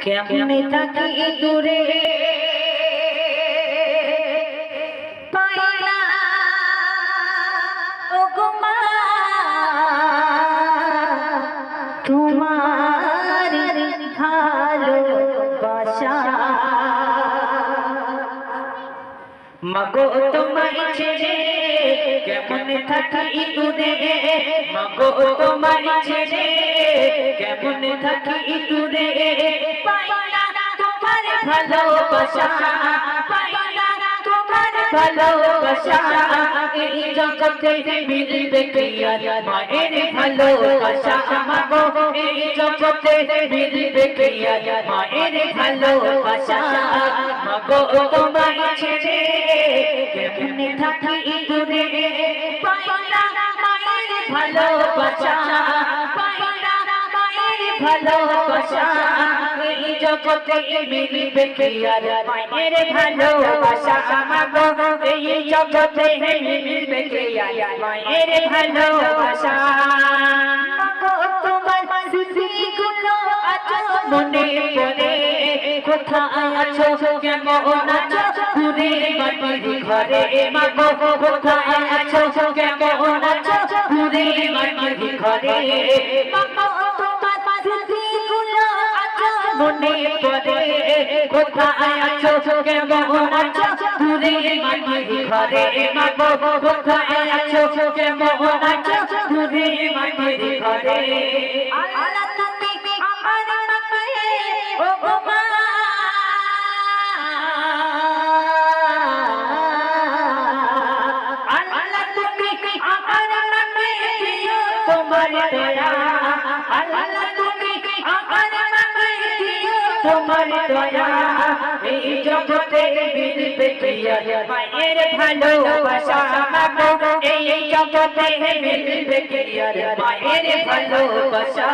কেমনে থাকি দূরে পাই না ওগো মা তোমার ভালোবাসা মাগো তোমায় ছেড়ে কেমনে থাকি দূরে মাগো তোমায় ছেড়ে কেমনে থাকি দূরে পাই না তোমার ভালোবাসা পাই না তোমার ভালোবাসা এই জগতে মিলবে কি আর মায়ের ভালোবাসা মাগো এই জগতে মিলবে কি আর মায়ের ভালোবাসা মাগো তোমায় ছেড়ে কেমনে থাকি দূরে পাই না মায়ের ভালোবাসা পাই না মায়ের ভালোবাসা এই জগতে মিলবে কি আর মায়ের ভালোবাসা মাগো এই জগতে মিলবে কি আর মায়ের ভালোবাসা মাগো তোমার স্মৃতিগুলো আজ মনে পড়ে কোথায় আছো কেমন আছো ঘুরে মাটির ঘরে মাগো কোথায় আছো কেমন আছো ঘুরে মাটির ঘরে মাগো তোমার স্মৃতিগুলো আজ মনে পড়ে কোথায় আছো কেমন আছো ঘুরে মাটির ঘরে মাগো কোথায় আছো কেমন আছো ঘুরে মাটির ঘরে আল্লাহ তুমি আমার মাকে ও গো মা আল্লাহ তুমি আমার মাকে দিও তোমার দয়া আল্লাহ তুমি আমার মাকে দিও তোমার দয়া এই জগতে মিলবে কি আর মায়ের ভালোবাসা মাগো এই জগতে মিলবে কি আর মায়ের ভালোবাসা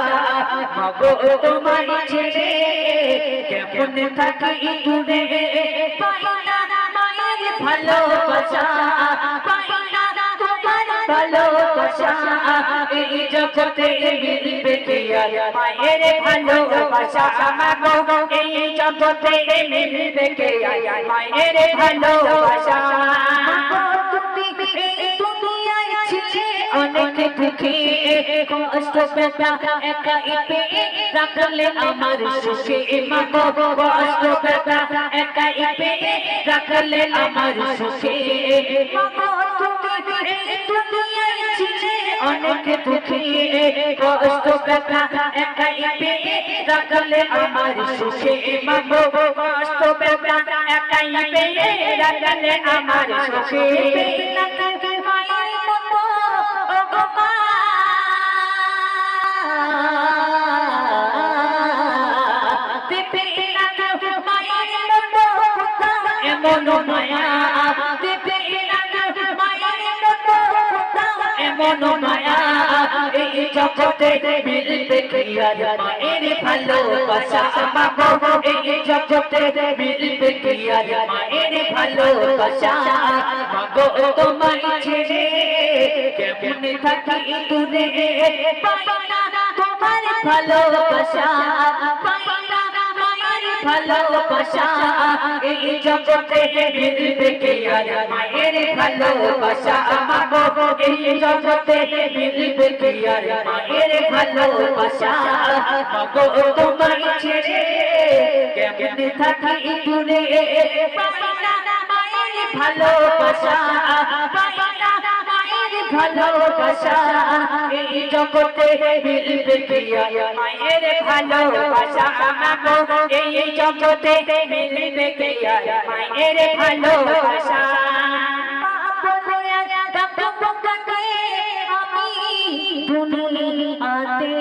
মাগো তোমার ছেড়ে কেমনে থাকি দূরে পাই না মায়ের ভালোবাসা পাই না তোমার ভালোবাসা এই জগতে মিলবে কি আর মায়ের ভালোবাসা মাগো এই জগতে মিলবে কি আর মায়ের ভালোবাসা তুমি দুনিয়ায় ছিলে অনেক দুঃখী কষ্ট ব্যথা একাই পেয়ে রাখলে আমার সুখে মাগো কষ্ট ব্যথা একাই পেয়ে রাখলে আমার সুখে মাগো তুমি দুনিয়ায় ছিলে অনেক দুঃখী কষ্ট ব্যথা একাই পেয়ে রাখলে আমার সুখে মাগো কষ্ট ব্যথা একাই পেয়ে রাখলে আমার সুখে মায়ের মতো ওগো মা পেপে লাগো মায়ের মতো এমন মায়া পেপে লাগো মায়ের মতো এমন মায়া এই জগতে মিলবে কি আর মায়ের ভালোবাসা মাগো এই জগতে মিলবে কি আর মায়ের ভালোবাসা মাগো তোমায় ছেড়ে কেমনে থাকি দূরে পাই না তোমার ভালোবাসা পাই না মায়ের ভালোবাসা এই জগতে মিলবে কি আর মায়ের ভালোবাসা মাগো এই জগতে মিলবে কি আর মায়ের ভালোবাসা মাগো তোমায় ছেড়ে কেমনে থাকি দূরে পাই না মায়ের ভালোবাসা পাই না মায়ের ভালোবাসা এই জগতে মিলবে কি আর মায়ের ভালোবাসা মাগো এই জগতে মিলবে কি আর মায়ের ভালোবাসা দুনিয়াতে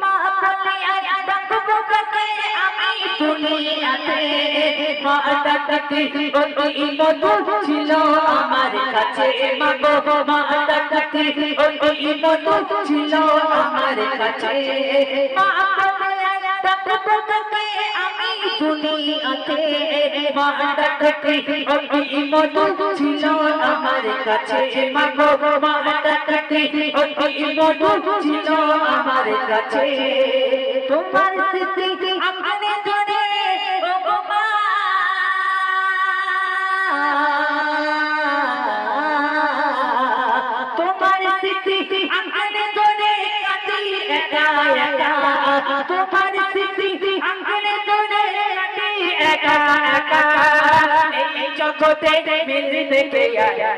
মা বলে ডাকবো কাকে আমি দুনিয়াতে মা ডাকতে ওই মধু ছিল আমার কাছে মাগো মা ডাকতে ওই মধু ছিল আমার কাছে মা ডাকতে আমি দুনিয়াতে মা ডাকতে ওই মধু ছিল আমার কাছে মাগো মা ডাকতে ওই মধু ছিল আমার কাছে তোমার স্মৃতি আঁকড়ে ধরে ও মা তোমার স্মৃতি আঁকড়ে ধরে কাটি একা একা তোমার স্মৃতি আঁকড়ে ধরে কাটি একা একা এই জগতে মিলবে কে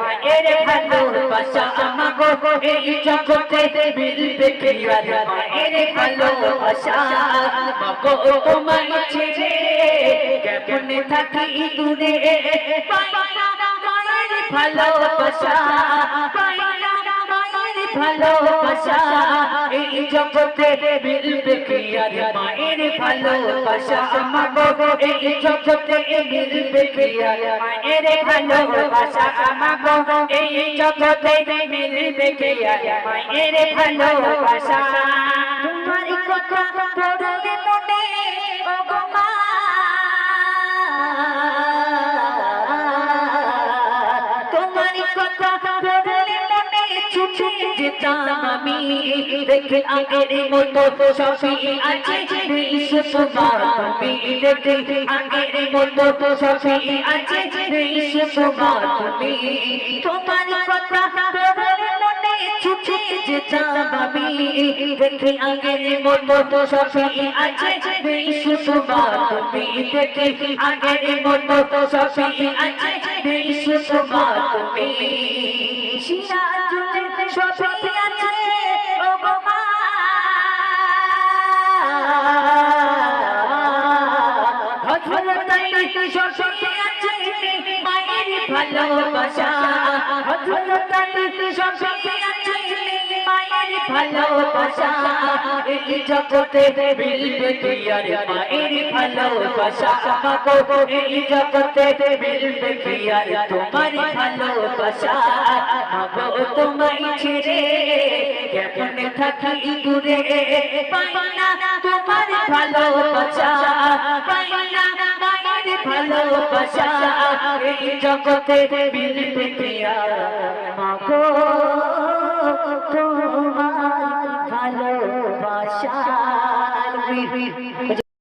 মায়ের ভালোবাসা মাগো এই জগতে মিলবে কে মায়ের ভালোবাসা মাগো তোমার ছেড়ে কেমন থাকি দূরে পাইনা মায়ের ভালোবাসা পাইনা মায়ের ভালোবাসা এই জগতে মিলবে কে মায়ের ভালোবাসা মাগো এই জগতে মিলবে কে মায়ের ভালোবাসা মাগো এই জগতে মিলবে কে মায়ের ভালোবাসা তোমার কথা পড়লে মনে ও গো মা তোমার কথা পড়লে মনে ছুটে যেতাম আমি দেখে আগের মতো সবই আছে তোমার তুমি দেখে আগের মতো সবই আছে তোমার তুমি তোমার কথা পড়লে মনে ছুটে যেতাম আমি দেখে আগের মতো সবই আছে তোমার তুমি দেখে আগের মতো সবই আছে তোমার তুমি সিরাজুল সবই আছে ও গো মা হযরতাই সবই আছে মায়ের ভালোবাসা হযরতাই সবই আছে মায়ের ভালোবাসা এই জগতে মিলবে কে মায়ের ভালোবাসা মাগো এই জগতে মিলবে কে তোমার ভালোবাসা মাগো তোমায় ছেড়ে কেমন থাকি দূরে পাইনা তোমার ভালোবাসা পাইনা মায়ের ভালোবাসা এই জগতে মিলবে কে মাগো তোমার